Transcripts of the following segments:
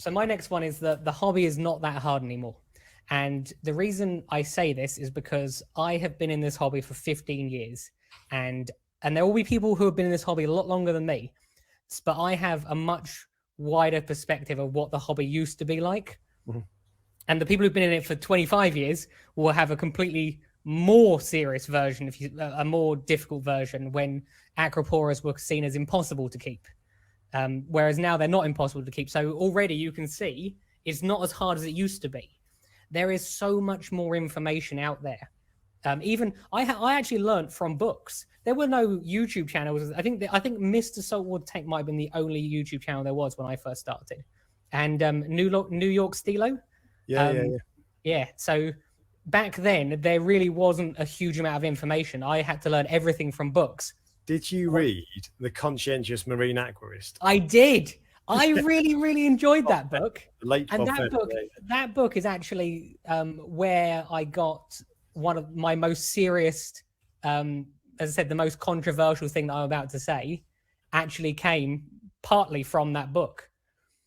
So my next one is that the hobby is not that hard anymore. And the reason I say this is because I have been in this hobby for 15 years, and there will be people who have been in this hobby a lot longer than me, but I have a much wider perspective of what the hobby used to be like. Mhm. And the people who've been in it for 25 years will have a completely more serious version, a more difficult version, when acroporas were seen as impossible to keep. Whereas now they're not impossible to keep. So already you can see it's not as hard as it used to be. There is so much more information out there. Even I actually learned from books. There were no YouTube channels. I think Mr. Saltwater Tank might have been the only YouTube channel there was when I first started. And New York Stilo. Yeah. Yeah. So back then there really wasn't a huge amount of information. I had to learn everything from books. Did you read The Conscientious Marine Aquarist? I did. I really, really enjoyed that book. Late And Bob that book is actually where I got one of my most serious, as I said, the most controversial thing that I'm about to say actually came partly from that book.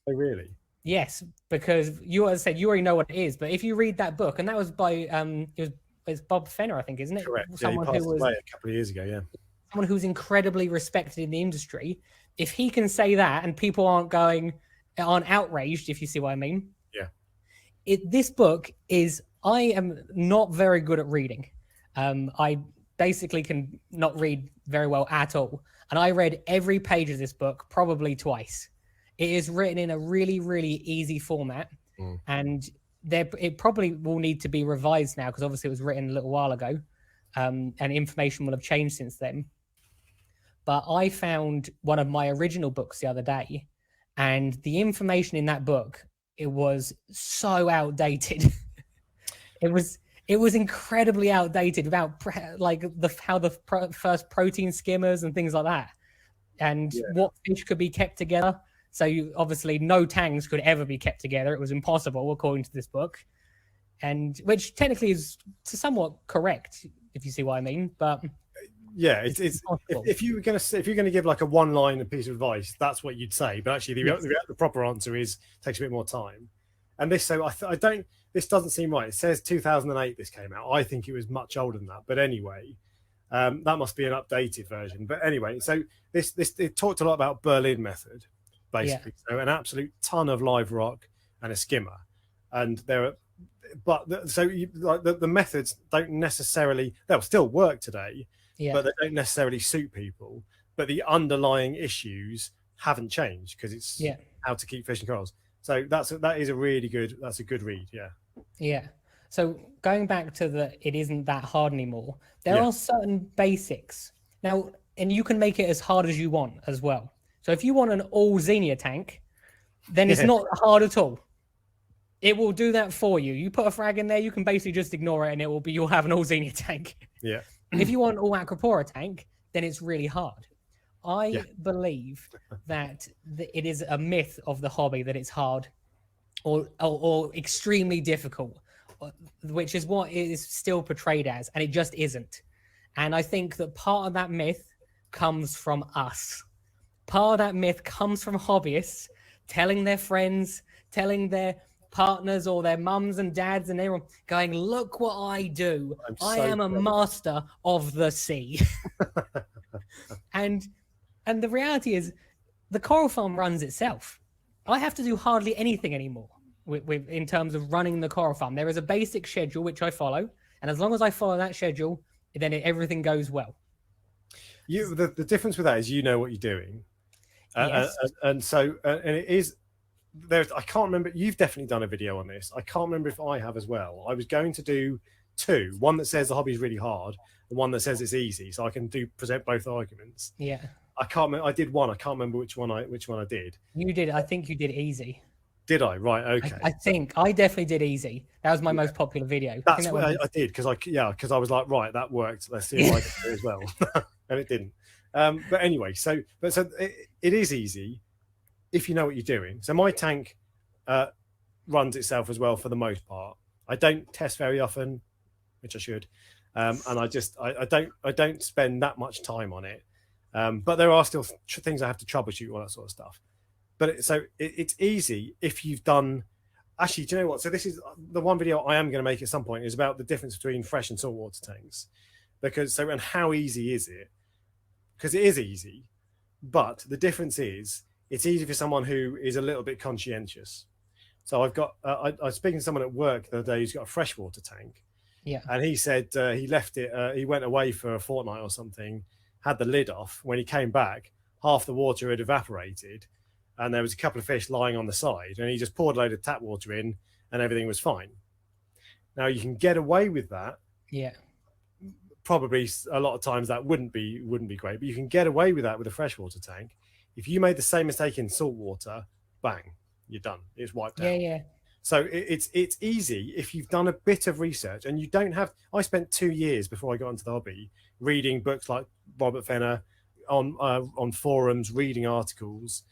Oh, really? Yes, because you, as I said, you already know what it is. But if you read that book, and that was by it's Bob Fenner, I think, isn't it? Correct. Someone yeah, he passed who was away a couple of years ago. Yeah. Someone who's incredibly respected in the industry. If he can say that, and people aren't outraged, if you see what I mean. Yeah. This book is. I am not very good at reading. I basically can not read very well at all. And I read every page of this book probably twice. It is written in a really, really easy format. And it probably will need to be revised now because obviously it was written a little while ago. And information will have changed since then. But I found one of my original books the other day, and the information in that book, it was so outdated. It was incredibly outdated about how the first protein skimmers and things like that, and what fish could be kept together. So obviously no tangs could ever be kept together. It was impossible according to this book, and which technically is somewhat correct if you see what I mean. But yeah, it's if you're going to give like a one-line piece of advice, that's what you'd say. But actually, the proper answer is takes a bit more time. And this, so I don't. This doesn't seem right. It says 2008 this came out. I think it was much older than that. But anyway, that must be an updated version. But anyway, so this it talked a lot about Berlin method, basically. So an absolute ton of live rock and a skimmer, and there are, but the methods don't necessarily. They'll still work today, but they don't necessarily suit people. But the underlying issues haven't changed because it's how to keep fishing corals. So that is a really good. That's a good read. Yeah. Yeah. So going back to it isn't that hard anymore. There are certain basics now, and you can make it as hard as you want as well. So if you want an all Xenia tank, then it's not hard at all. It will do that for you. You put a frag in there, you can basically just ignore it, and you'll have an all Xenia tank. Yeah. If you want all Acropora tank, then it's really hard. I believe that it is a myth of the hobby that it's hard or extremely difficult, which is what it is still portrayed as, and it just isn't. And I think that part of that myth comes from us. Part of that myth comes from hobbyists telling their friends, telling their partners or their mums and dads and everyone, going, look what I do. I am a master of the sea. And the reality is the coral farm runs itself. I have to do hardly anything anymore in terms of running the coral farm. There is a basic schedule which I follow, and as long as I follow that schedule, then everything goes well. The difference with that is you know what you're doing, and it is there. I can't remember. You've definitely done a video on this. I can't remember if I have as well. I was going to do two: one that says the hobby is really hard, and one that says it's easy, so I can present both arguments. Yeah. I can't remember. I did one. I can't remember which one I did. You did. I think you did easy. Did I? Right. Okay. I think I definitely did easy. That was my most popular video. That's what I did because I was like, right, that worked. Let's see if I can do it as well, and it didn't. But anyway, so it is easy if you know what you're doing. So my tank runs itself as well for the most part. I don't test very often, which I should, and I don't spend that much time on it. But there are still things I have to troubleshoot, all that sort of stuff. it's easy if you've done. Actually, do you know what? So this is the one video I am going to make at some point is about the difference between fresh and saltwater tanks, and how easy is it? Because it is easy, but the difference is it's easy for someone who is a little bit conscientious. So I've got I was speaking to someone at work the other day who's got a freshwater tank. Yeah. And he said he left it. He went away for a fortnight or something, had the lid off. When he came back, half the water had evaporated, and there was a couple of fish lying on the side. And he just poured a load of tap water in, and everything was fine. Now you can get away with that. Yeah. Probably a lot of times that wouldn't be great, but you can get away with that with a freshwater tank. If you made the same mistake in saltwater, bang, you're done. It's wiped out. Yeah. So it's easy if you've done a bit of research, and you don't have. I spent 2 years before I got into the hobby reading books like Robert Fenner on forums, reading articles,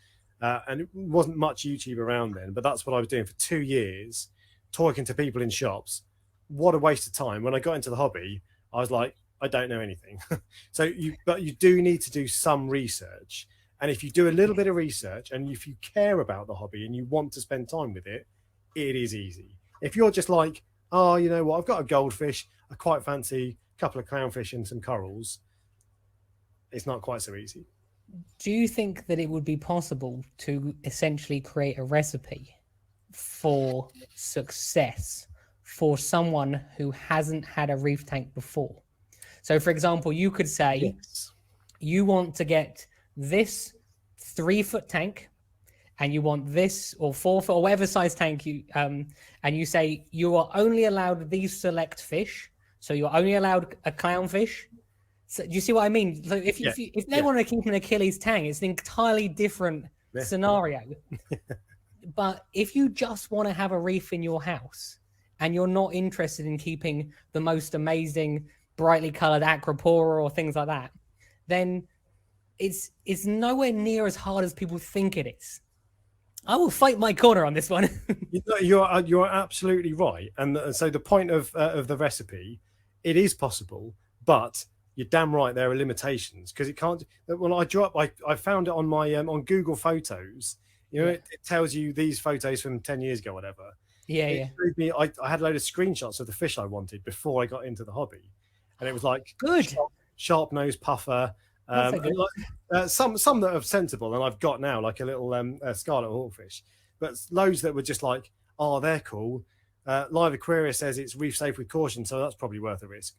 and it wasn't much YouTube around then. But that's what I was doing for 2 years, talking to people in shops. What a waste of time! When I got into the hobby, I was like, I don't know anything. But you do need to do some research, and if you do a little bit of research, and if you care about the hobby and you want to spend time with it. It is easy. If you're just like, oh, you know what, I've got a goldfish, I quite fancy a couple of clownfish and some corals, it's not quite so easy. Do you think that it would be possible to essentially create a recipe for success for someone who hasn't had a reef tank before? So, for example, you could say you want to get this 3-foot tank, and you want this or 4-foot or whatever size tank you and you say you are only allowed these select fish, so you're only allowed a clownfish. So do you see what I mean? So if they want to keep an Achilles tank, it's an entirely different scenario. But if you just want to have a reef in your house and you're not interested in keeping the most amazing brightly colored Aquapora or things like that, then it's nowhere near as hard as people think it is. I will fight my corner on this one. You're absolutely right, and so the point of the recipe, it is possible, but you're damn right there are limitations because it can't. When I found it on my on Google Photos. You know, it tells you these photos from 10 years ago, whatever. Yeah. I had a load of screenshots of the fish I wanted before I got into the hobby, and it was like good sharp nose puffer. Some that are sensible, and I've got now like a little scarlet hawkfish, but loads that were just like, oh, they're cool. Live Aquarius says it's reef safe with caution, so that's probably worth a risk.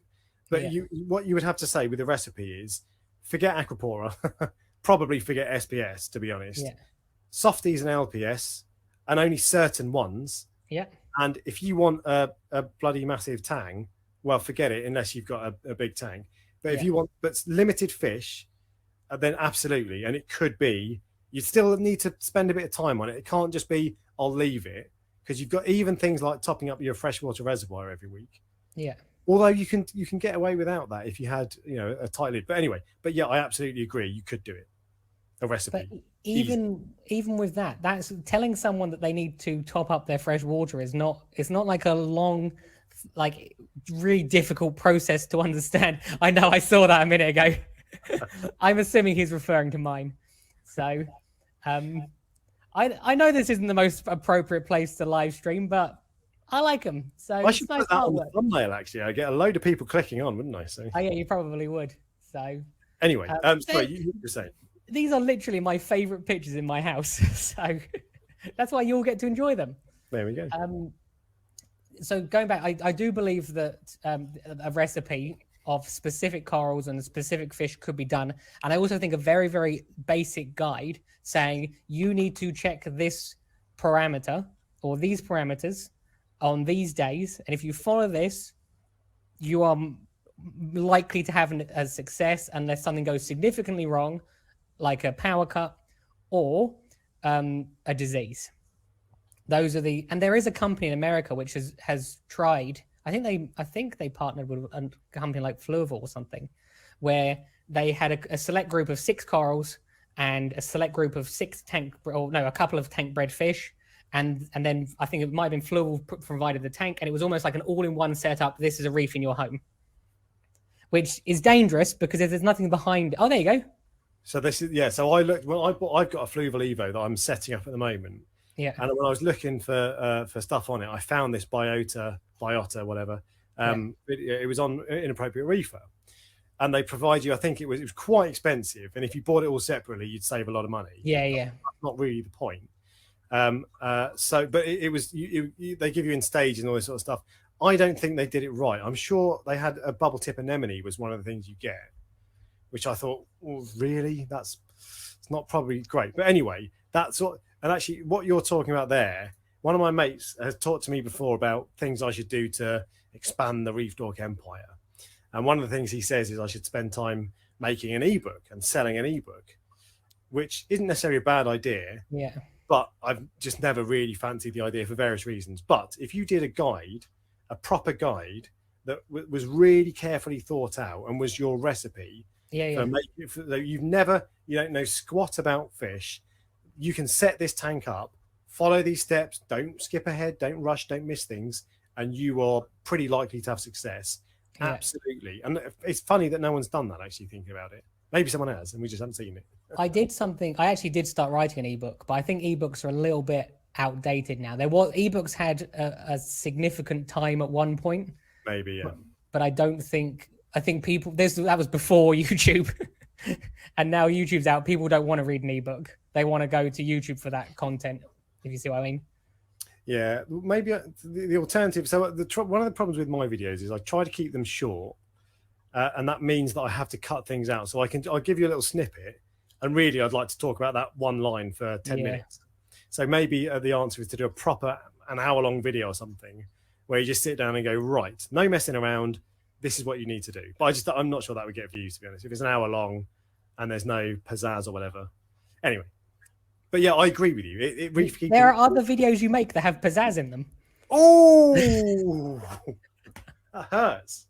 But what you would have to say with the recipe is forget Aquapora, probably forget SPS, to be honest. Yeah. Softies and LPS, and only certain ones. Yeah. And if you want a bloody massive tang, well, forget it unless you've got a big tank. But if you want limited fish, then absolutely. And it could be, you still need to spend a bit of time on it. It can't just be, I'll leave it, because you've got even things like topping up your freshwater reservoir every week. Yeah. Although you can get away without that if you had, a tight lid. But anyway, yeah, I absolutely agree. You could do it. A recipe. But even with that, that's telling someone that they need to top up their fresh water it's not like a long, like really difficult process to understand. I know I saw that a minute ago. I'm assuming he's referring to mine. So I know this isn't the most appropriate place to live stream, but I like them. So I should put that on the thumbnail, actually. I get a load of people clicking on, wouldn't I? So yeah, you probably would. So anyway, sorry, you were saying. These are literally my favorite pictures in my house. So that's why you all get to enjoy them. There we go. So going back, I do believe that a recipe of specific corals and specific fish could be done. And I also think a very, very basic guide saying you need to check this parameter or these parameters on these days. And if you follow this, you are likely to have a success unless something goes significantly wrong, like a power cut or a disease. Those are and there is a company in America which has tried. I think they partnered with a company like Fluval or something, where they had a select group of 6 corals and a select group of a couple of tank bred fish, and then I think it might have been Fluval provided the tank, and it was almost like an all-in-one setup. This is a reef in your home, which is dangerous because if there's nothing behind. Oh, there you go. So this is, yeah. So I looked. Well, I've got a Fluval Evo that I'm setting up at the moment. Yeah. And when I was looking for stuff on it, I found this biota, whatever. It was on Inappropriate Reefer, and they provide you. I think it was quite expensive, and if you bought it all separately, you'd save a lot of money. Yeah, yeah. That's not really the point. But it was they give you in stage and all this sort of stuff. I don't think they did it right. I'm sure they had a bubble tip anemone was one of the things you get, which I thought, oh, really, it's not probably great. But anyway, that's what. And actually, what you're talking about there, one of my mates has talked to me before about things I should do to expand the Reef Dork empire. And one of the things he says is I should spend time making an ebook and selling an ebook, which isn't necessarily a bad idea. Yeah. But I've just never really fancied the idea for various reasons. But if you did a guide, a proper guide that was really carefully thought out and was your recipe, you don't know squat about fish, you can set this tank up, follow these steps, don't skip ahead, don't rush, don't miss things, and you are pretty likely to have success. Yeah. Absolutely. And it's funny that no one's done that, actually, thinking about it. Maybe someone has, and we just haven't seen it. I actually did start writing an ebook, but I think ebooks are a little bit outdated now. Ebooks had a significant time at one point. Maybe, yeah. But I think people, that was before YouTube. And now YouTube's out. People don't want to read an ebook. They want to go to YouTube for that content, if you see what I mean. Yeah, maybe the alternative. So one of the problems with my videos is I try to keep them short, and that means that I have to cut things out. So I'll give you a little snippet, and really I'd like to talk about that one line for 10 minutes. So maybe the answer is to do a proper an hour-long video or something, where you just sit down and go, right, no messing around. This is what you need to do. But I'm not sure that would get views, to be honest. If it's an hour long and there's no pizzazz or whatever. Anyway. But yeah, I agree with you. There are other videos you make that have pizzazz in them. Oh, that hurts.